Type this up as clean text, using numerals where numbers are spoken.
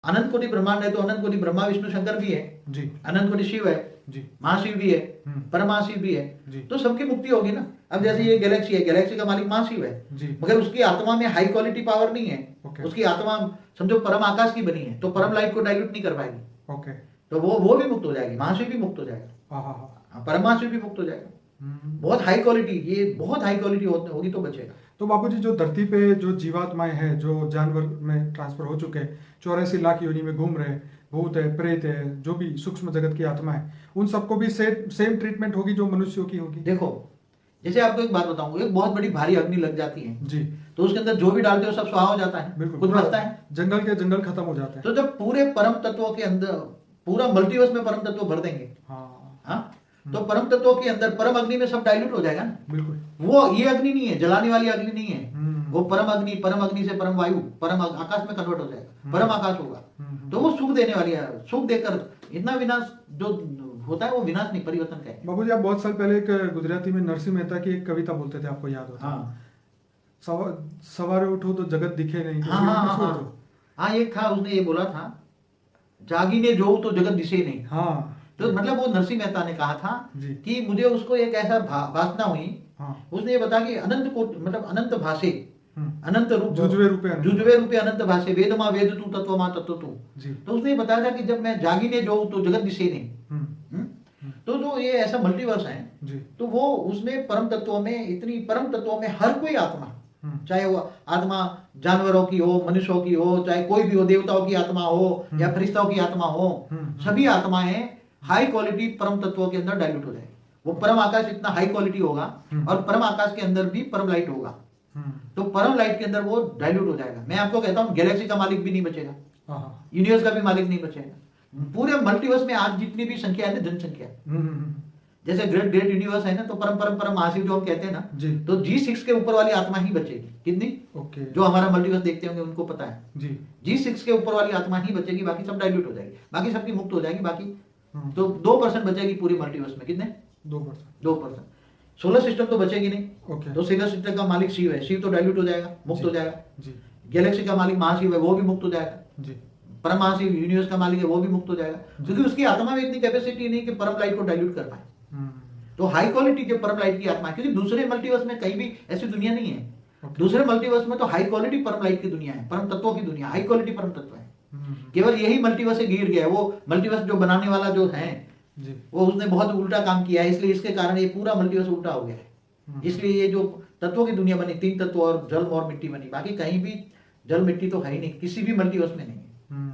अनंत कोटि ब्रह्मांड है तो अनंत कोटि ब्रह्मा विष्णु शंकर भी है जी अनंत कोटि शिव है जी महाशिव भी है परमहाशिव भी है जी तो सबकी मुक्ति होगी ना। अब जैसे ये गैलेक्सी है, गैलेक्सी का मालिक महाशिव है जी मगर उसकी आत्मा में हाई क्वालिटी पावर नहीं है। ओके उसकी आत्मा समझो परम आकाश की बनी है तो परम लाइट को डाइल्यूट नहीं कर पाएगी। ओके तो वो भी मुक्त हो जाएगी, महाशिव भी मुक्त हो जाएगा, हाँ हाँ हाँ परमहाशिव भी मुक्त हो जाएगा। बहुत हाई क्वालिटी, ये बहुत हाई क्वालिटी होगी तो बचेगा। तो बाबूजी जो धरती पे जो जीवात्माएं हैं जो जानवर में ट्रांसफर हो चुके हैं 84 लाख योनि में घूम रहे हैं, भूत है प्रेत है जो भी सूक्ष्म जगत की आत्मा है, उन सबको भी सेम ट्रीटमेंट होगी जो मनुष्यों की होगी? देखो जैसे आपको एक बात बताऊं, एक बहुत बड़ी भारी अग्नि लग जाती है जी तो उसके अंदर जो भी डालते हो सब स्वाहा हो जाता है, बिल्कुल, कुछ पूरा बचता है। जंगल के जंगल खत्म हो जाते हैं। तो जब पूरे परम तत्वों के अंदर पूरा मल्टीवर्स में परम तत्व भर देंगे हाँ तो परम तत्वों के अंदर परम अग्नि में सब डाइल्यूट हो जाएगा ना। बिल्कुल वो ये अग्नि नहीं है, जलाने वाली अग्नि नहीं है, वो परम अग्नि से परम वायु परम आकाश में कन्वर्ट हो जाएगा, परम आकाश होगा। तो वो सुख देने वाली है, सुख देकर इतना विनाश जो होता है वो विनाश नहीं परिवर्तन का है। बाबूजी आप बहुत साल पहले एक गुजराती में नरसिंह मेहता की एक कविता बोलते थे, आपको याद होता है? हाँ सवारे उठो तो जगत दिखे नहीं। हाँ हाँ हाँ हाँ हाँ एक था, उसने ये बोला था जागीने जो तो जगत दिसे नहीं। हाँ तो मतलब वो नरसिंह मेहता ने कहा था जी कि मुझे उसको एक ऐसा वासना हुई, हाँ उसने ये बता कि अनंत को मतलब अनंत भाषे अनंत रूप जुजवे रूपे अनंत भाषे वेद माँ वेद तू तत्व माँ तत्व तू। जी तो उसने बताया था कि जब मैं जागीने जो तो जगत दिशे नहीं। तो जो ये ऐसा मल्टीवर्स है जी तो वो उसमें परम तत्वों में इतनी परम तत्वों में हर कोई आत्मा, चाहे वो आत्मा जानवरों की हो मनुष्यों की हो चाहे कोई भी हो, देवताओं की आत्मा हो या फरिश्तों की आत्मा हो, सभी आत्माएं हाई क्वालिटी परम तत्वों के अंदर डाइल्यूट हो जाएगी। वो परम आकाश इतना हाई क्वालिटी होगा और परम आकाश के अंदर भी परम लाइट होगा तो परम लाइट के अंदर वो डाइल्यूट हो जाएगा। मैं आपको कहता हूँ गैलेक्सी का मालिक भी नहीं बचेगा, यूनिवर्स का भी मालिक नहीं बचेगा। पूरे मल्टीवर्स में आज जितनी भी संख्या है ना जनसंख्या, जैसे ग्रेट ग्रेट यूनिवर्स है ना तो परम परम परम महाशिव जो हम कहते हैं ना जी तो G6 के ऊपर वाली आत्मा ही बचेगी। कितनी? ओके जो हमारा मल्टीवर्स देखते होंगे उनको पता है जी G6 के ऊपर वाली आत्मा ही बचेगी, बाकी सब डाइल्यूट हो जाएगी, बाकी सबकी मुक्त हो जाएगी। बाकी तो 2% बचेगी पूरे मल्टीवर्स में। कितने? 2%। सोलर सिस्टम तो बचेगी नहीं। ओके तो सोलर सिस्टम का मालिक शिव है, शिव तो डाइल्यूट हो जाएगा, मुक्त हो जाएगा। जी गैलेक्सी का मालिक महाशिव है, वो भी मुक्त हो जाएगा। जी परम महाशिव यूनिवर्स का मालिक है, वो भी मुक्त हो जाएगा क्योंकि उसकी आत्मा में इतनी कैपेसिटी नहीं कि परम लाइट को डाइल्यूट कर पाए। तो हाई क्वालिटी के परम लाइट की आत्मा, क्योंकि दूसरे मल्टीवर्स में कहीं भी ऐसी दुनिया नहीं है। दूसरे मल्टीवर्स में तो हाई क्वालिटी परम लाइट की दुनिया है, परम तत्वों की दुनिया, हाई क्वालिटी परम तत्व है। केवल यही मल्टीवर्स से गिर गया है। वो मल्टीवर्स जो बनाने वाला जो है वो उसने बहुत उल्टा काम किया है, इसलिए इसके कारण ये पूरा मल्टीवर्स उल्टा हो गया है। इसलिए ये जो तत्वों की दुनिया बनी, 3 तत्व और जल और मिट्टी बनी, बाकी कहीं भी जल मिट्टी तो है ही नहीं, किसी भी मल्टीवर्स में नहीं है।